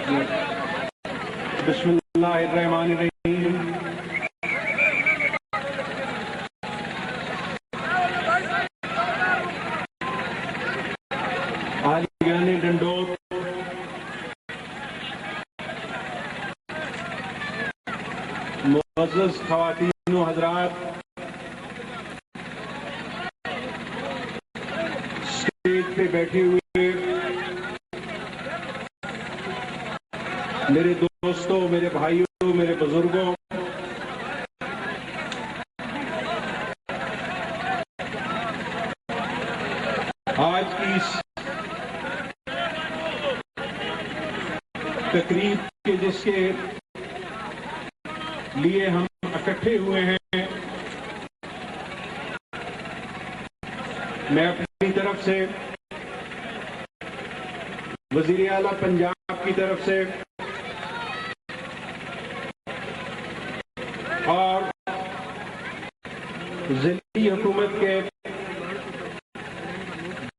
بسم اللہ الرحمن الرحیم. عالیان ڈنڈوت، معزز خواتین و حضرات، اسٹیج پہ بیٹھے ہوئے میرے دوستوں، میرے بھائیوں، میرے بزرگوں، آج کی اس تقریب کے جس کے لیے ہم اکٹھے ہوئے ہیں، میں اپنی طرف سے، وزیر اعلیٰ پنجاب کی طرف سے اور ضلعی حکومت کے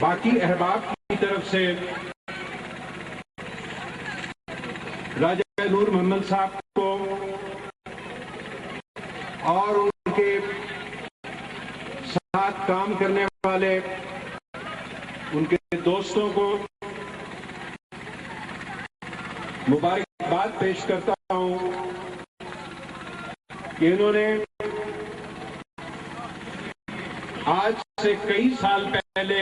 باقی احباب کی طرف سے راجہ نور محمد صاحب کو اور ان کے ساتھ کام کرنے والے ان کے دوستوں کو مبارکباد پیش کرتا ہوں کہ انہوں نے آج سے کئی سال پہلے،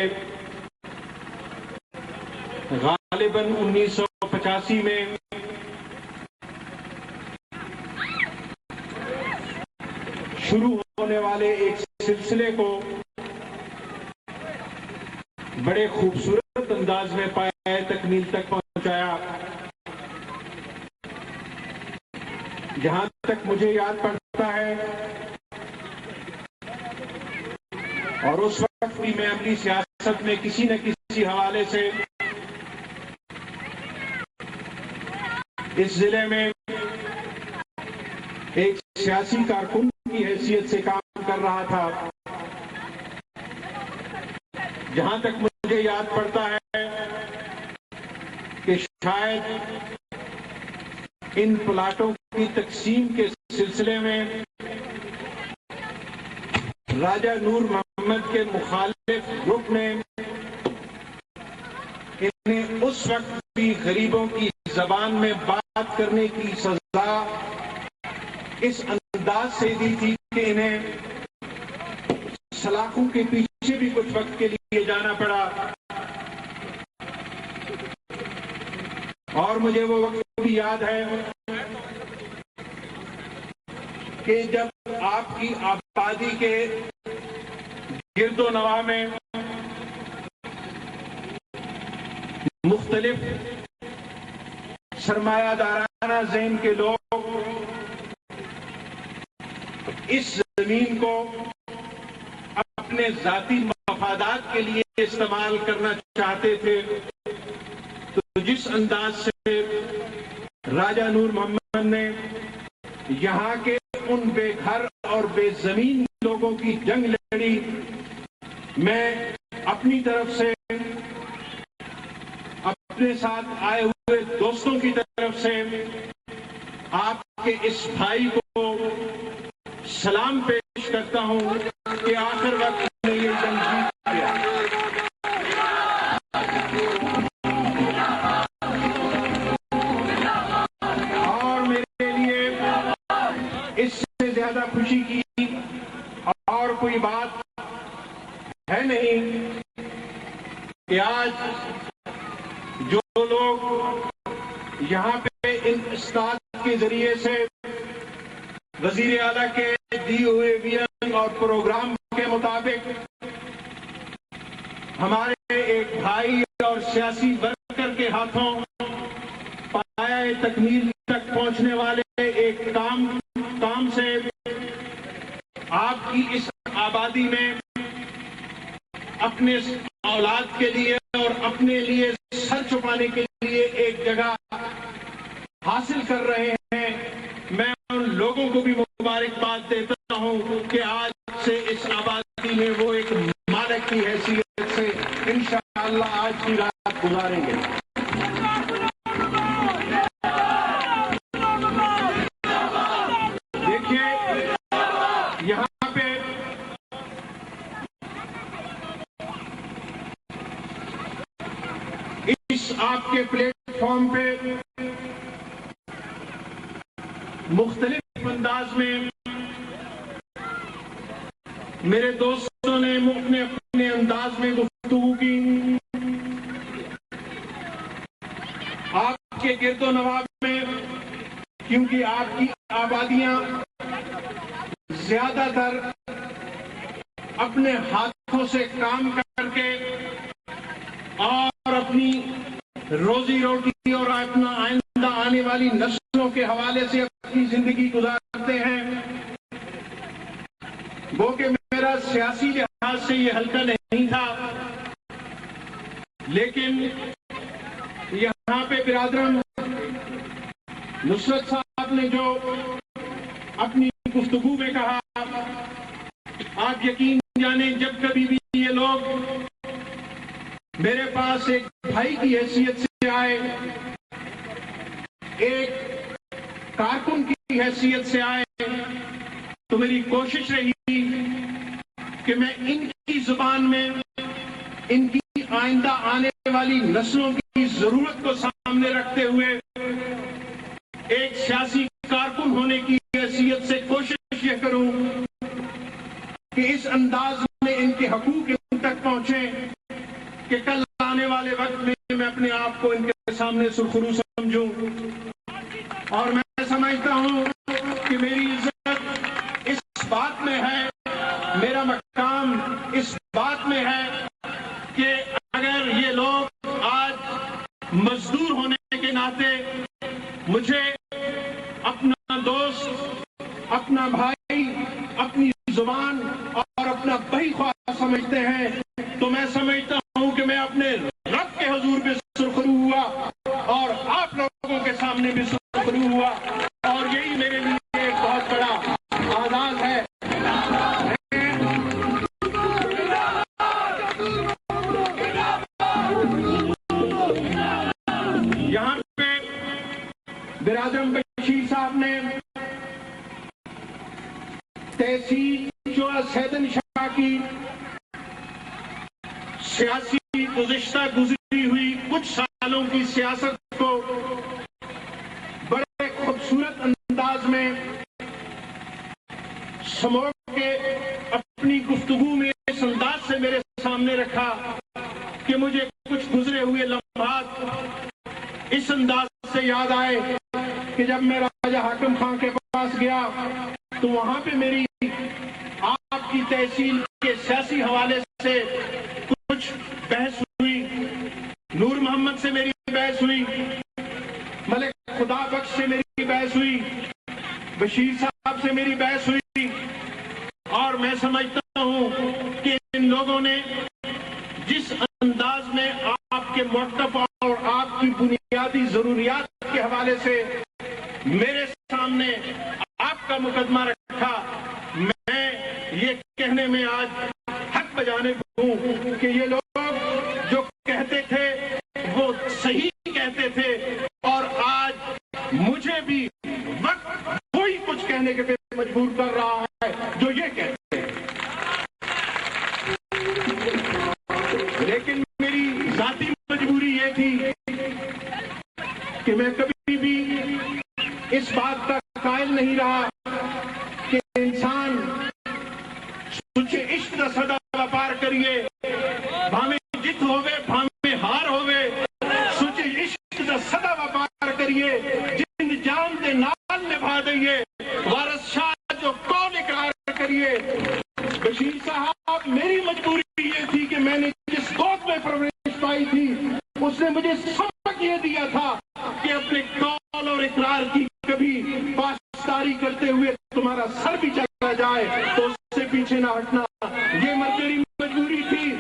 غالباً 1985 میں شروع ہونے والے ایک سلسلے کو بڑے خوبصورت انداز میں پائے تکمیل تک پہنچایا. جہاں تک مجھے یاد پڑتا ہے، اور اس وقت بھی میں اپنی سیاست میں کسی نہ کسی حوالے سے اس ضلع میں ایک سیاسی کارکن کی حیثیت سے کام کر رہا تھا. جہاں تک مجھے یاد پڑتا ہے کہ شاید ان پلاٹوں کی تقسیم کے سلسلے میں راجہ نور محمد کے مخالف گروپ نے انہیں اس وقت بھی غریبوں کی زبان میں بات کرنے کی سزا اس انداز سے دی تھی کہ انہیں سلاخوں کے پیچھے بھی کچھ وقت کے لیے جانا پڑا. اور مجھے وہ وقت بھی یاد ہے کہ جب آپ کی آبادی کے گرد و نواح میں مختلف سرمایہ دارانہ ذہن کے لوگ اس زمین کو اپنے ذاتی مفادات کے لیے استعمال کرنا چاہتے تھے، تو جس انداز سے راجہ نور محمد نے یہاں کے ان بے گھر اور بے زمین لوگوں کی جنگ لڑی، میں اپنی طرف سے، اپنے ساتھ آئے ہوئے دوستوں کی طرف سے آپ کے اس بھائی کو سلام پیش کرتا ہوں کہ آخر وقت میں یہ جنگ جیت گیا. اور میرے لیے اس سے زیادہ خوشی کی اور کوئی بات ہے نہیں کہ آج جو لوگ یہاں پہ ان استاد کے ذریعے سے وزیر اعلیٰ کے دی ہوئے ویژن اور پروگرام کے مطابق ہمارے ایک بھائی اور سیاسی ورکر کے ہاتھوں پایہ تکمیل تک پہنچنے والے ایک کام سے آپ کی اس آبادی میں اپنے اولاد کے لیے اور اپنے لیے سر چھپانے کے لیے ایک جگہ حاصل کر رہے ہیں. میں ان لوگوں کو بھی مبارکباد دیتا ہوں کہ آج سے اس آبادی میں وہ ایک مالک کی حیثیت سے انشاءاللہ آج کی رات گزاریں گے. کے پلیٹ فارم پہ مختلف انداز میں میرے دوستوں نے اپنے اپنے انداز میں گفتگو کی. آپ کے گرد و نواح میں کیونکہ آپ کی آبادیاں زیادہ تر اپنے ہاتھوں سے کام کر کے اور اپنی روزی روٹی اور اپنا آئندہ آنے والی نسلوں کے حوالے سے اپنی زندگی گزارتے ہیں. وہ کہ میرا سیاسی لحاظ سے یہ حلقہ نہیں تھا، لیکن یہاں پہ برادران نصرت صاحب نے جو اپنی گفتگو میں کہا، آپ یقین جانیں جب کبھی بھی یہ لوگ میرے پاس ایک بھائی کی حیثیت سے آئے، ایک کارکن کی حیثیت سے آئے، تو میری کوشش رہی کہ میں ان کی زبان میں ان کی آئندہ آنے والی نسلوں کی ضرورت کو سامنے رکھتے ہوئے ایک سیاسی کارکن ہونے کی حیثیت سے کوشش یہ کروں کہ اس انداز میں ان کے حقوق ان تک پہنچیں کہ کل آنے والے وقت میں اپنے آپ کو ان کے سامنے سرخرو سمجھوں. اور میں سمجھتا ہوں کہ میری عزت اس بات میں ہے، میرا مقام اس بات میں ہے کہ اگر یہ لوگ آج مزدور ہونے کے ناطے مجھے اپنا دوست، اپنا بھائی، اپنی زبان اور اپنا بھائی خواہ سمجھتے ہیں، تو میں سمجھتا ہوں کہ میں اپنے رب کے حضور پہ سرخرو ہوا اور آپ لوگوں کے سامنے بھی سرخرو ہوا، اور یہی میرے لیے ایک بہت بڑا اعزاز ہے. یہاں پہ برادر بشیر صاحب نے تحصیل جو حیدر شاہ کی سیاسی گزری ہوئی کچھ سالوں کی سیاست کو بڑے خوبصورت انداز میں سمو کے اپنی گفتگو میں اس انداز سے میرے سامنے رکھا کہ مجھے کچھ گزرے ہوئے لمحات اس انداز سے یاد آئے کہ جب میں راجہ حاکم خان کے پاس گیا تو وہاں پہ میری آپ کی تحصیل کے سیاسی حوالے سے کچھ بحث ہوئی، نور محمد سے میری بحث ہوئی، ملک خدا بخش سے میری بحث ہوئی، بشیر صاحب سے میری بحث ہوئی، اور میں سمجھتا ہوں کہ ان لوگوں نے جس انداز میں آپ کے موقف اور آپ کی بنیادی ضروریات کے حوالے سے میرے سامنے آپ کا مقدمہ رکھا، میں یہ کہنے میں آج حق بجانب ہوں کہ یہ لوگ جو کہتے تھے وہ صحیح کہتے تھے، اور آج مجھے بھی وقت کوئی کچھ کہنے کے پہ مجبور کر رہا ہے جو یہ کہتے ہیں. لیکن میری ذاتی مجبوری یہ تھی کہ میں کبھی بھی اس بات کا قائل نہیں رہا کہ انسان سچے عشق کا سدا وپار کریے، بھاویں جت ہوئے بھاویں ہار ہوئے، سچے عشق کا سدا وپار کریے، جن جان دے نال نبھا دئیے، وارث شاہ جو قول اقرار کریے. بشیر صاحب، میری مجبوری یہ تھی کہ میں نے جس گود میں پرورش پائی تھی اس نے مجھے سبق یہ دیا تھا کہ اپنے قول اور اقرار کی کبھی پاسداری کرتے ہوئے تمہارا سر بھی چلا جائے تو اس سے پیچھے نہ ہٹنا. یہ میری مجبوری تھی.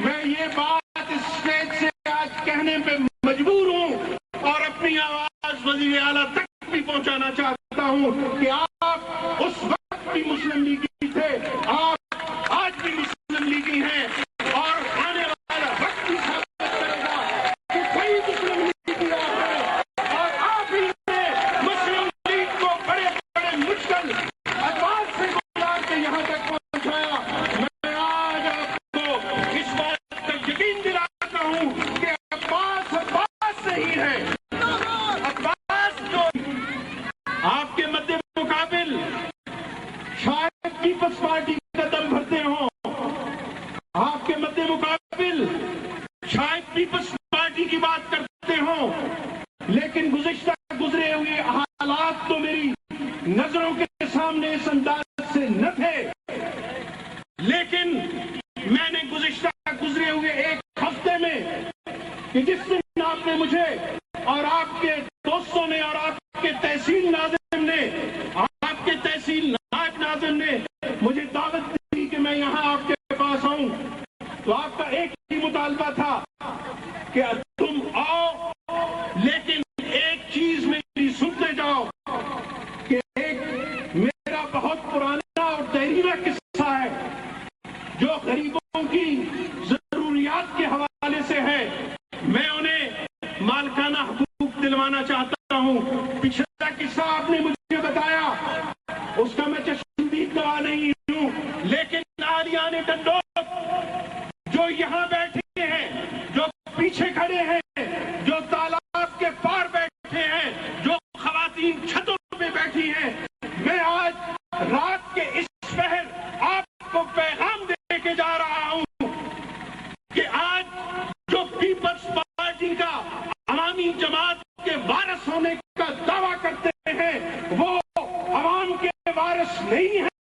میں یہ بات اس اسٹیج سے آج کہنے پہ مجبور ہوں اور اپنی آواز وزیر اعلیٰ تک بھی پہنچانا چاہتا ہوں کہ آپ اس وقت بھی مسلم لیگی تھے، آپ آج بھی مسلم لیگی ہیں، اور آنے والا وقت بھی ثابت کرے گا کہ کوئی مسلم لیگی آپ ہے، اور آپ ہی نے مسلم لیگ کو بڑے بڑے مشکل ادوار سے گزار کے یہاں تک پہنچایا. میں آج آپ کو اس بات کا یقین دلاتا ہوں کہ عباس سے ہی لیکن گزرے ہوئے حالات تو میری نظروں کے سامنے اس انداز سے نہ تھے، لیکن میں نے گزرے ہوئے ایک ہفتے میں کہ جس دن آپ نے مجھے اور آپ کے دوستوں نے اور آپ کے تحصیل ناظم نے، آپ کے تحصیل نائب ناظم نے مجھے دعوت دی کہ میں یہاں آپ کے پاس آؤں، تو آپ کا ایک ہی مطالبہ تھا کہ تم آؤ، لیکن ایک چیز میری سنتے جاؤ کہ ایک میرا بہت پرانا اور دیرینہ قصہ ہے جو غریبوں کی ضروریات کے حوالے سے ہے، میں انہیں مالکانہ حقوق دلوانا چاہتا ہوں۔ پچھلا قصہ آپ نے مجھے بتایا، اس کا میں چشمدید گواہ نہیں ہوں، لیکن آریان ٹنڈوک جو یہاں بیٹھے ہیں، جو پیچھے کھڑے ہیں، جو تالاب کے پار بیٹھے ہیں، جو خواتین چھتوں پہ بیٹھی ہیں، میں آج رات کے اس پہر آپ کو پیغام دے کے جا رہا ہوں کہ آج جو پیپلز پارٹی کا عوامی جماعت کے وارث ہونے کا دعویٰ کرتے ہیں وہ عوام کے وارث نہیں ہیں۔